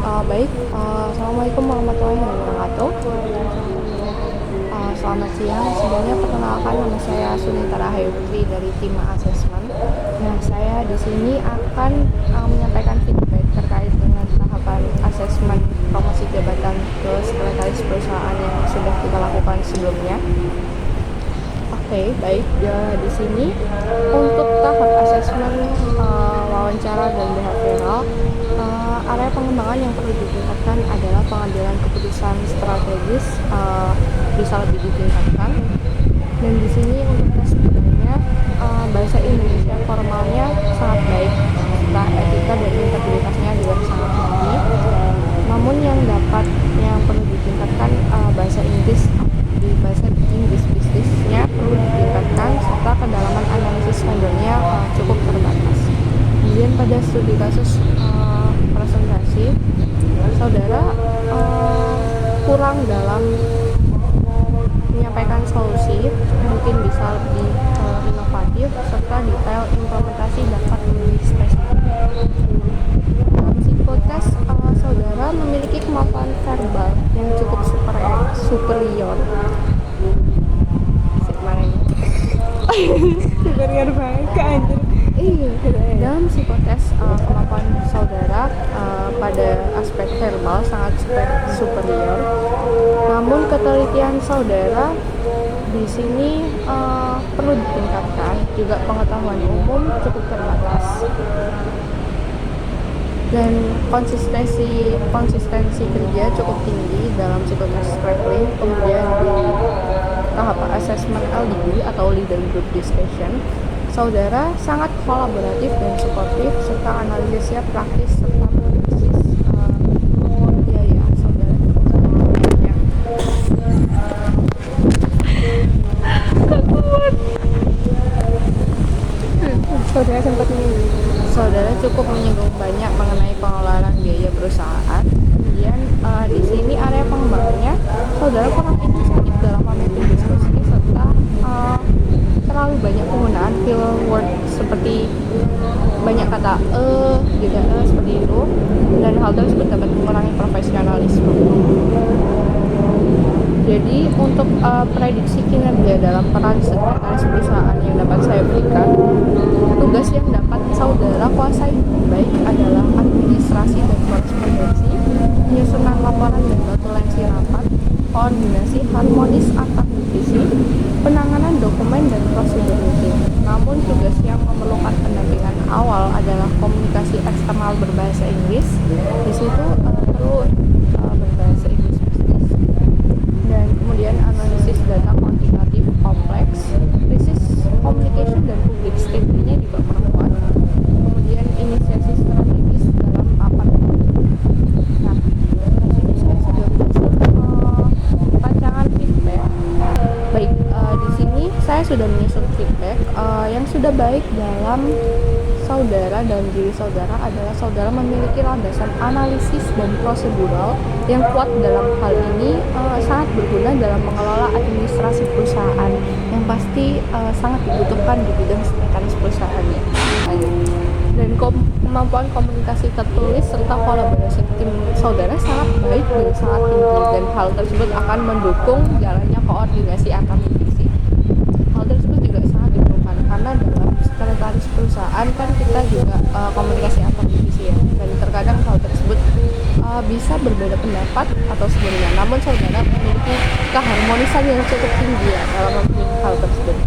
Assalamualaikum warahmatullahi wabarakatuh. Selamat siang. Sebelumnya perkenalkan, nama saya Sunita Rahayu Putri dari tim Assessment. Nah, saya di sini akan menyampaikan feedback terkait dengan tahapan asesmen promosi jabatan ke sekretaris perusahaan yang sudah kita lakukan sebelumnya. Oke, baik. Ya, di sini untuk tahap asesmen wawancara dan behavioral, area pengembangan yang perlu ditingkatkan adalah pengambilan keputusan strategis, bisa lebih ditingkatkan. Dan di sini untuk tes bedanya, bahasa Indonesia formalnya sangat baik, serta etika dan integritasnya juga sangat tinggi. Namun yang perlu ditingkatkan bahasa Inggris bisnisnya perlu ditingkatkan, serta kedalaman analisis vendornya cukup terbatas. Kemudian pada studi kasus presentasi, saudara kurang dalam menyampaikan solusi, mungkin bisa lebih inovatif, serta detail implementasi dapat lebih spesifik. Dalam psikotes, saudara memiliki kemampuan verbal yang cukup superior. Superior banget ke anjir. Iya, dalam psikotes kemampuan saudara pada aspek verbal sangat superior. Namun ketelitian saudara di sini perlu ditingkatkan, juga pengetahuan umum cukup terbatas. Dan konsistensi kerja cukup tinggi dalam psikotes traveling. Kemudian di tahap asesmen LDD atau Leader Group Discussion, saudara sangat kolaboratif dan suportif, serta analisisnya praktis serta berbasis biaya. Saudara saudara cukup menyinggung banyak mengenai pengelolaan biaya perusahaan. Kemudian di sini area pengembangannya, saudara kurang inisiatif dalam memimpin diskusi, serta terlalu banyak penggunaan filler word seperti banyak kata seperti itu, dan hal tersebut dapat mengurangi profesionalisme. Jadi untuk prediksi kinerja dalam peran sekretaris perusahaan yang dapat saya berikan, tugas yang dapat saudara kuasai baik adalah administrasi dan korespondensi, penyusunan laporan dan notulensi rapat, koordinasi harmonis antar divisi, penanganan dokumen dan prosedur rutin. Namun tugas yang memerlukan pendampingan awal adalah komunikasi eksternal berbahasa Inggris. Di situ perlu berbahasa Inggris bisnis, dan kemudian analisis data kuantitatif kompleks, krisis communication dan public statement-nya juga perempuan. Kemudian inisiasi strategis dalam rapat. Nah, di sini saya sudah rancangan feedback. Baik, di sini saya sudah menyusun feedback yang sudah baik dalam saudara dan diri saudara adalah saudara memiliki landasan analisis dan prosedural yang kuat. Dalam hal ini sangat berguna dalam mengelola administrasi perusahaan yang pasti sangat dibutuhkan di bidang sekretaris perusahaannya. Dan kemampuan komunikasi tertulis serta kolaborasi tim saudara sangat baik dan sangat tinggi, dan hal tersebut akan mendukung jalannya koordinasi antar divisi. Hal tersebut juga sangat diperlukan karena dalam sekretaris perusahaan kan kita juga komunikasi antar divisi ya, dan terkadang hal tersebut bisa berbeda pendapat atau sebagainya. Namun saudara memiliki keharmonisan yang cukup tinggi ya dalam memiliki hal tersebut.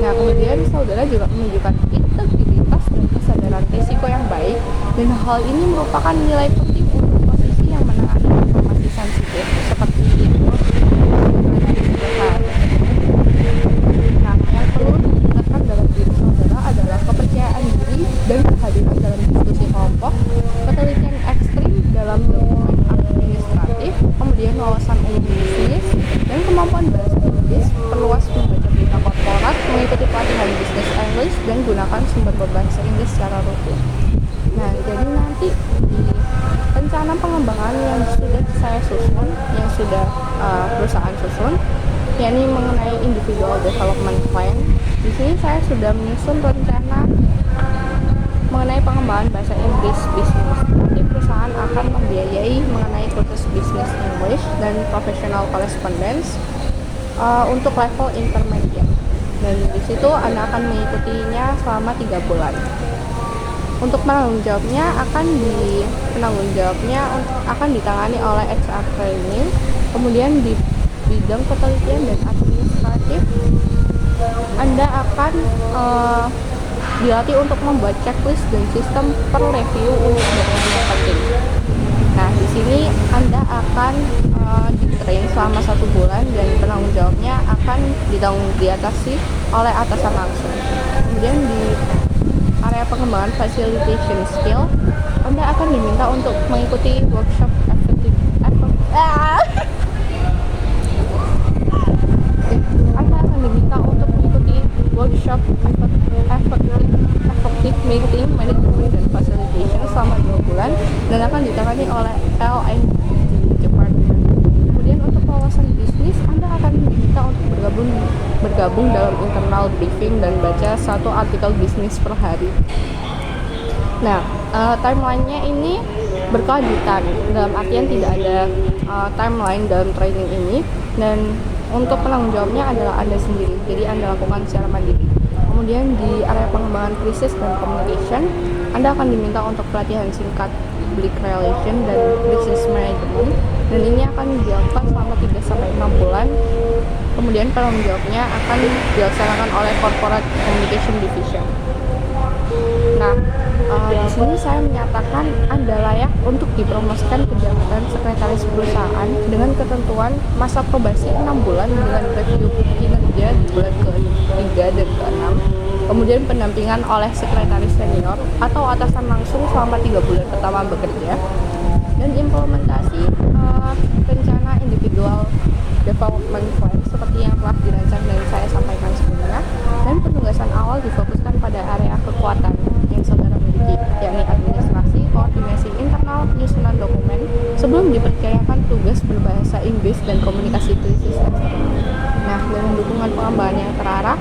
Nah, kemudian saudara juga menunjukkan integritas dan kesadaran risiko yang baik, dan hal ini merupakan nilai penting untuk posisi yang menangani informasi sensitif seperti itu. Nah, yang perlu ditingkatkan dalam diri saudara adalah kepercayaan diri dan kehadiran dalam diskusi kelompok, ketelitian ekstrim dalam dokumen administratif, kemudian wawasan umum bisnis, dan kemampuan bahasa Inggris. Perluas membaca berita korporat, mengikuti pelatihan bisnis English, dan gunakan sumber berbahasa Inggris secara rutin. Nah, jadi nanti di rencana pengembangan yang sudah saya susun, yang sudah perusahaan susun, yakni mengenai individual development plan. Di sini saya sudah menyusun rencana mengenai pengembangan bahasa Inggris bisnis di perusahaan akan membiayai mengenai kursus Business English dan Professional Correspondence untuk level intermediate. Dan di situ Anda akan mengikutinya selama 3 bulan. Untuk penanggung jawabnya akan ditangani oleh HR training, kemudian di bidang penelitian dan administratif Anda akan dilatih untuk membuat checklist dan sistem per review untuk dokumen penting. Nah, di sini Anda akan di-train selama 1 bulan dan penanggung jawabnya akan diatasi oleh atasan langsung. Kemudian di area pengembangan facilitation skill, Anda akan diminta untuk mengikuti workshop effective meeting, management, dan facilitation selama 2 bulan dan akan ditangani oleh L&D Department. Kemudian untuk wawasan bisnis, Anda akan diminta untuk bergabung dalam internal briefing dan baca 1 artikel bisnis per hari. Nah, timelinenya ini berkelanjutan, dalam artian tidak ada timeline dalam training ini, dan untuk penanggung jawabnya adalah Anda sendiri, jadi Anda lakukan secara mandiri. Kemudian di area pengembangan krisis dan communication, Anda akan diminta untuk pelatihan singkat public relation dan crisis management, dan ini akan dilakukan selama 3-6 bulan. Kemudian penanggung jawabnya akan dilaksanakan oleh Corporate Communication Division. Nah, di sini saya menyatakan Anda layak untuk dipromosikan ke jabatan sekretaris perusahaan dengan ketentuan masa probasi 6 bulan dengan review kinerja di bulan ke-3 dan ke-6. Kemudian pendampingan oleh sekretaris senior atau atasan langsung selama 3 bulan pertama bekerja, dan implementasi rencana individual development plan seperti yang telah dirancang dan saya sampaikan sebelumnya, dan penugasan awal difokuskan pada area kekuatan yang saudara miliki, yakni administrasi, koordinasi internal, penyusunan dokumen sebelum dipercayakan tugas berbahasa Inggris dan komunikasi krisis eksternal. Nah, dengan dukungan pengembangan yang terarah,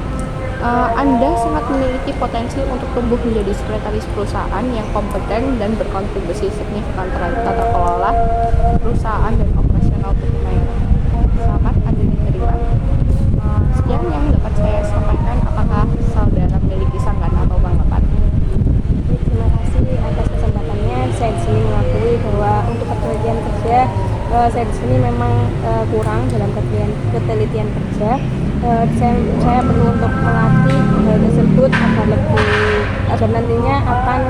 Anda sangat memiliki potensi untuk tumbuh menjadi sekretaris perusahaan yang kompeten dan berkontribusi signifikan terhadap tata kelola perusahaan dan operasional perusahaan. Selamat Anda diterima. Sekian yang dapat saya sampaikan. Apakah saudara memiliki sanggahan atau tanggapan? Terima kasih atas kesempatannya. Saya di sini mengakui bahwa untuk ketelitian kerja, saya di sini memang kurang dalam ketelitian kerja. Saya perlu untuk melatih hal tersebut agar nantinya akan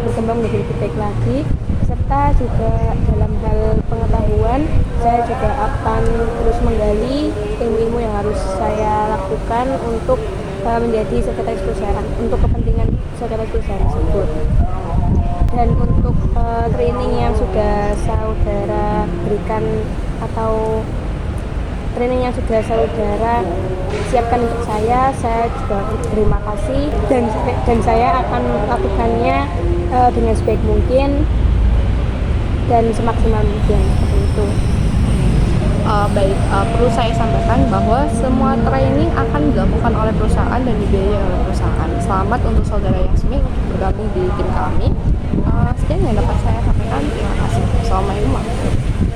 berkembang menjadi lebih baik lagi, serta juga dalam hal pengetahuan saya juga akan terus menggali ilmu-ilmu yang harus saya lakukan untuk menjadi sekretaris perusahaan, untuk kepentingan sekretaris perusahaan tersebut. Dan untuk training yang sudah saudara berikan atau training yang sudah saudara siapkan untuk saya juga terima kasih, dan saya akan melakukannya dengan sebaik mungkin dan semaksimal mungkin, seperti itu. Perlu saya sampaikan bahwa semua training akan dilakukan oleh perusahaan dan dibiayai oleh perusahaan. Selamat untuk saudara Yasmin untuk bergabung di tim kami. Sekian yang dapat saya sampaikan. Terima kasih. Assalamualaikum warahmatullahi wabarakatuh.